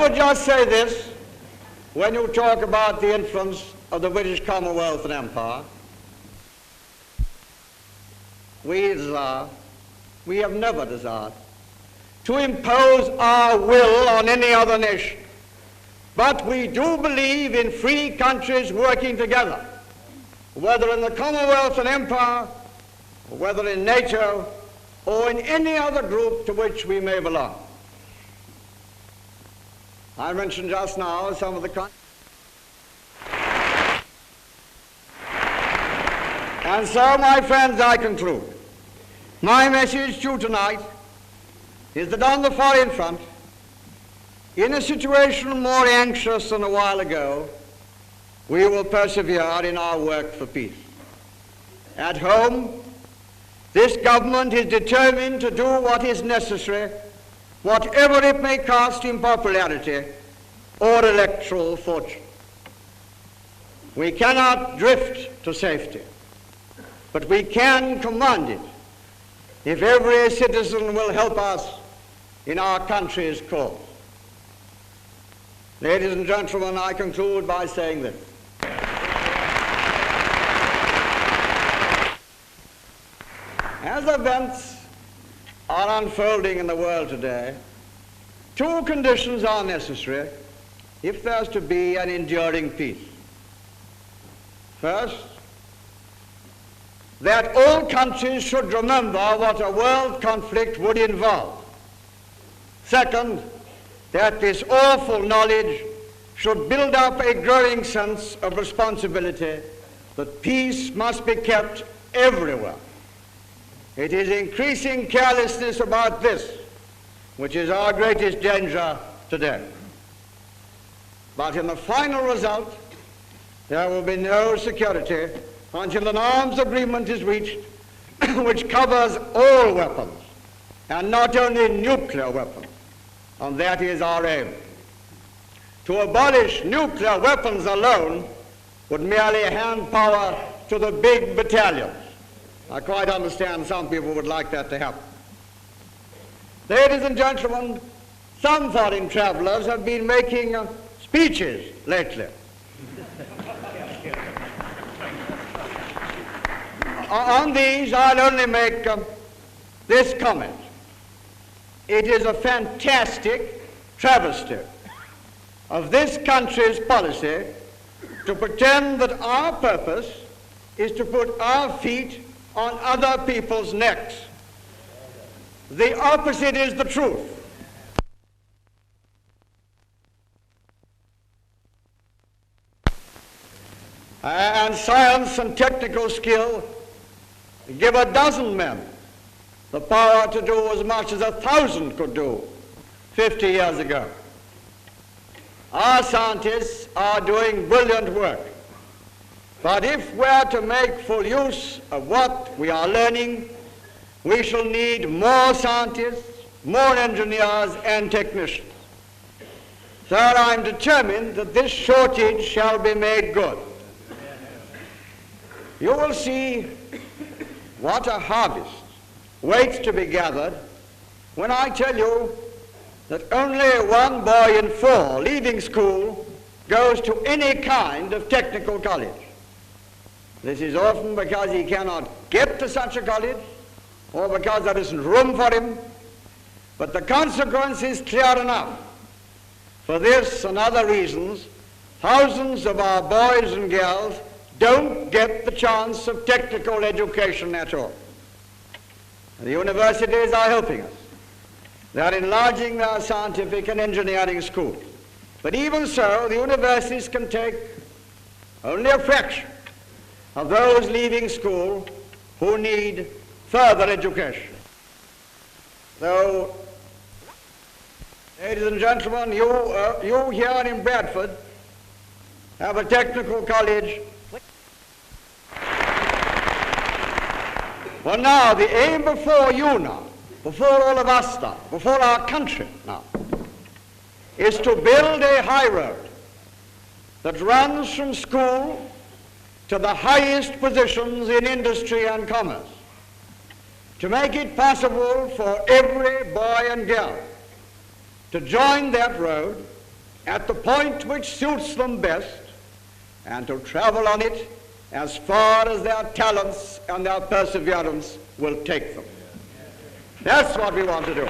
would just say this, when you talk about the influence of the British Commonwealth and Empire, we have never desired to impose our will on any other nation. But we do believe in free countries working together, whether in the Commonwealth and Empire, or whether in NATO, or in any other group to which we may belong. I mentioned just now some of the countries. And so, my friends, I conclude. My message to you tonight is that on the foreign front, in a situation more anxious than a while ago, we will persevere in our work for peace. At home, this government is determined to do what is necessary, whatever it may cost in popularity or electoral fortune. We cannot drift to safety, but we can command it if every citizen will help us in our country's cause. Ladies and gentlemen, I conclude by saying this. As events are unfolding in the world today, two conditions are necessary if there's to be an enduring peace. First, that all countries should remember what a world conflict would involve. Second, that this awful knowledge should build up a growing sense of responsibility that peace must be kept everywhere. It is increasing carelessness about this which is our greatest danger today. But in the final result, there will be no security until an arms agreement is reached which covers all weapons, and not only nuclear weapons, and that is our aim. To abolish nuclear weapons alone would merely hand power to the big battalions. I quite understand some people would like that to happen. Ladies and gentlemen, some foreign travelers have been making speeches lately. On these, I'll only make this comment. It is a fantastic travesty of this country's policy to pretend that our purpose is to put our feet on other people's necks. The opposite is the truth. And science and technical skill give a dozen men the power to do as much as 1,000 could do 50 years ago. Our scientists are doing brilliant work. But if we're to make full use of what we are learning, we shall need more scientists, more engineers and technicians. So I'm determined that this shortage shall be made good. You will see what a harvest waits to be gathered when I tell you that only 1 boy in 4 leaving school goes to any kind of technical college. This is often because he cannot get to such a college or because there isn't room for him, but the consequence is clear enough. For this and other reasons, thousands of our boys and girls don't get the chance of technical education at all. The universities are helping us. They are enlarging their scientific and engineering schools. But even so, the universities can take only a fraction of those leaving school who need further education. So, ladies and gentlemen, you here in Bradford have a technical college. Well, now, the aim before you now, before all of us now, before our country now, is to build a high road that runs from school to the highest positions in industry and commerce, to make it possible for every boy and girl to join that road at the point which suits them best and to travel on it as far as their talents and their perseverance will take them. That's what we want to do.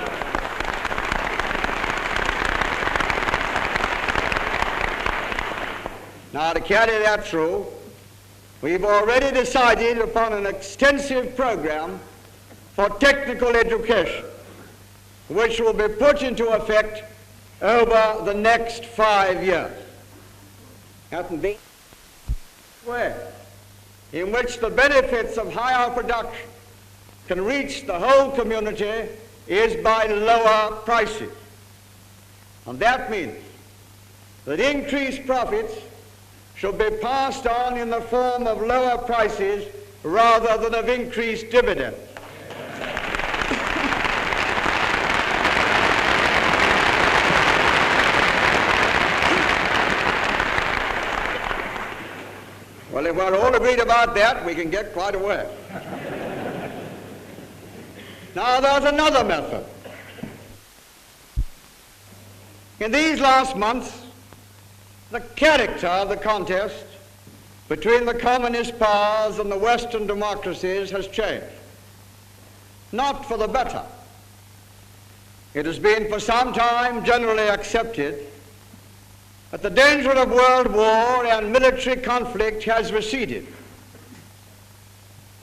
Now, to carry that through, we've already decided upon an extensive program for technical education, which will be put into effect over the next 5 years. Hasn't been way in which the benefits of higher production can reach the whole community is by lower prices. And that means that increased profits should be passed on in the form of lower prices rather than of increased dividends. Well, if we're all agreed about that, we can get quite a way. Now, there's another method. In these last months, the character of the contest between the communist powers and the Western democracies has changed. Not for the better. It has been for some time generally accepted that the danger of world war and military conflict has receded.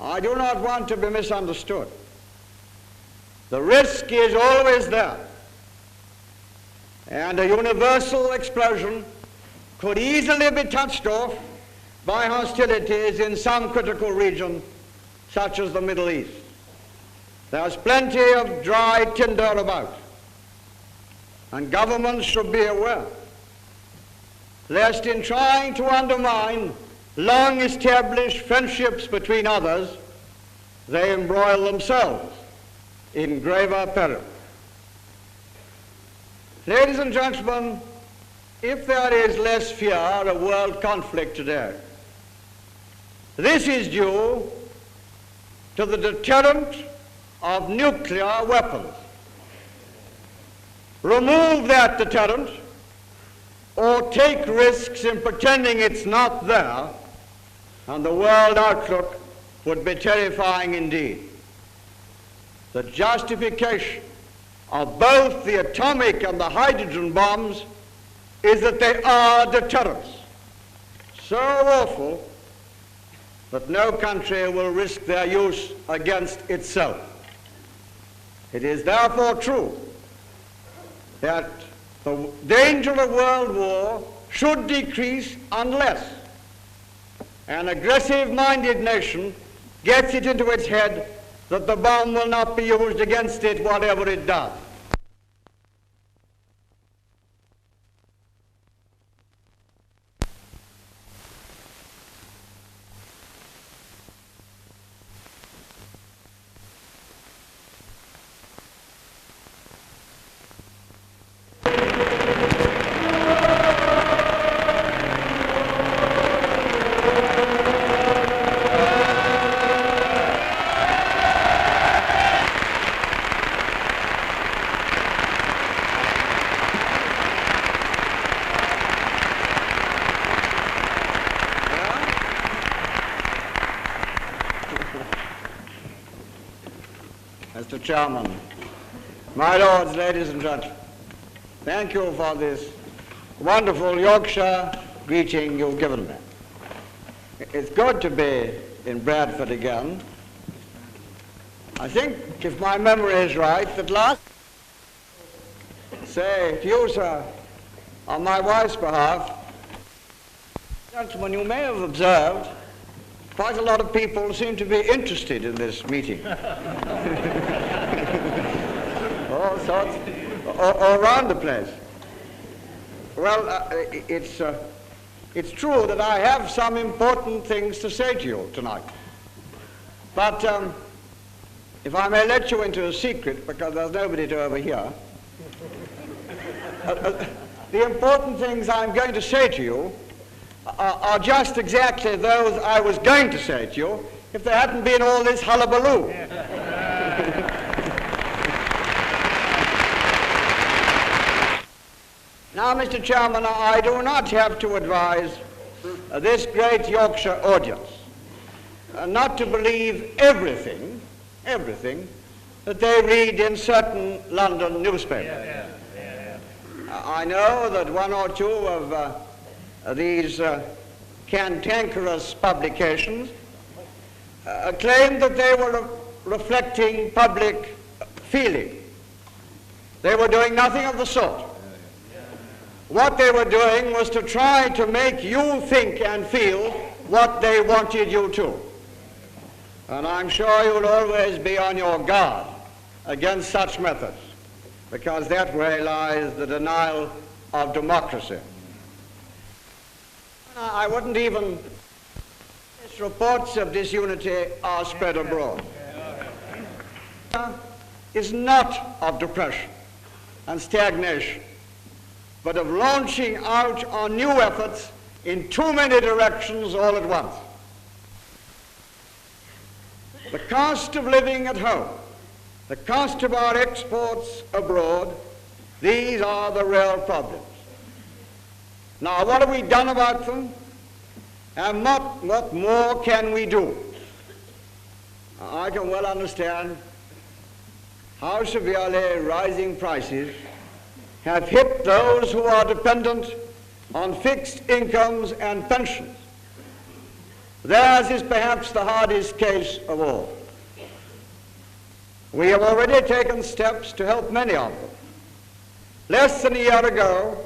I do not want to be misunderstood. The risk is always there, and a universal explosion could easily be touched off by hostilities in some critical region, such as the Middle East. There's plenty of dry tinder about, and governments should be aware, lest in trying to undermine long-established friendships between others, they embroil themselves in graver peril. Ladies and gentlemen, if there is less fear of world conflict today, this is due to the deterrent of nuclear weapons. Remove that deterrent or take risks in pretending it's not there, and the world outlook would be terrifying indeed. The justification of both the atomic and the hydrogen bombs is that they are deterrents, so awful that no country will risk their use against itself. It is therefore true that the danger of world war should decrease unless an aggressive-minded nation gets it into its head that the bomb will not be used against it whatever it does. Mr. Chairman, my lords, ladies and gentlemen, thank you for this wonderful Yorkshire greeting you've given me. It's good to be in Bradford again. I think, if my memory is right, that last, say to you, sir, on my wife's behalf, gentlemen, you may have observed quite a lot of people seem to be interested in this meeting. All sorts, all around the place. Well, it's true that I have some important things to say to you tonight. But if I may let you into a secret, because there's nobody to overhear, the important things I'm going to say to you are just exactly those I was going to say to you if there hadn't been all this hullabaloo. Now, Mr. Chairman, I do not have to advise this great Yorkshire audience not to believe everything that they read in certain London newspapers. I know that one or two of these cantankerous publications claimed that they were reflecting public feeling. They were doing nothing of the sort. What they were doing was to try to make you think and feel what they wanted you to. And I'm sure you'll always be on your guard against such methods, because that way lies the denial of democracy. I wouldn't even... Reports of disunity are spread abroad. Is not of depression and stagnation, but of launching out on new efforts in too many directions all at once. The cost of living at home, the cost of our exports abroad, these are the real problems. Now, what have we done about them? And what more can we do? I can well understand how severely rising prices have hit those who are dependent on fixed incomes and pensions. Theirs is perhaps the hardest case of all. We have already taken steps to help many of them. Less than a year ago,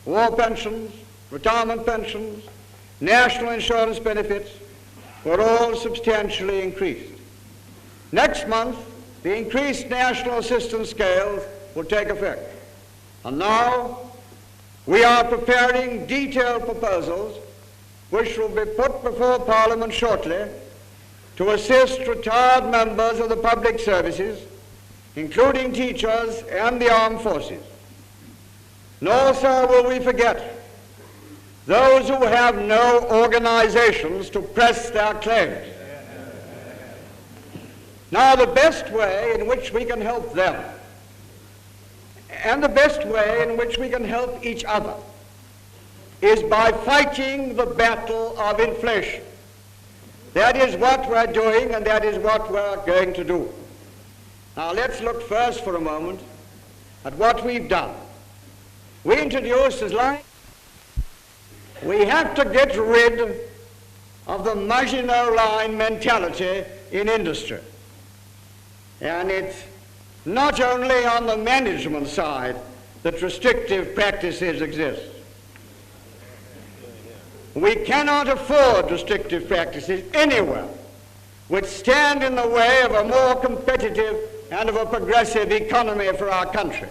war pensions, retirement pensions, national insurance benefits were all substantially increased. Next month, the increased national assistance scales will take effect. And now, we are preparing detailed proposals which will be put before Parliament shortly to assist retired members of the public services, including teachers and the armed forces. Nor, sir, will we forget those who have no organizations to press their claims. Now, the best way in which we can help them, and the best way in which we can help each other, is by fighting the battle of inflation. That is what we're doing, and that is what we're going to do. Now, let's look first for a moment at what we've done. We introduced as line. We have to get rid of the Maginot Line mentality in industry. And it's not only on the management side that restrictive practices exist. We cannot afford restrictive practices anywhere which stand in the way of a more competitive and of a progressive economy for our country.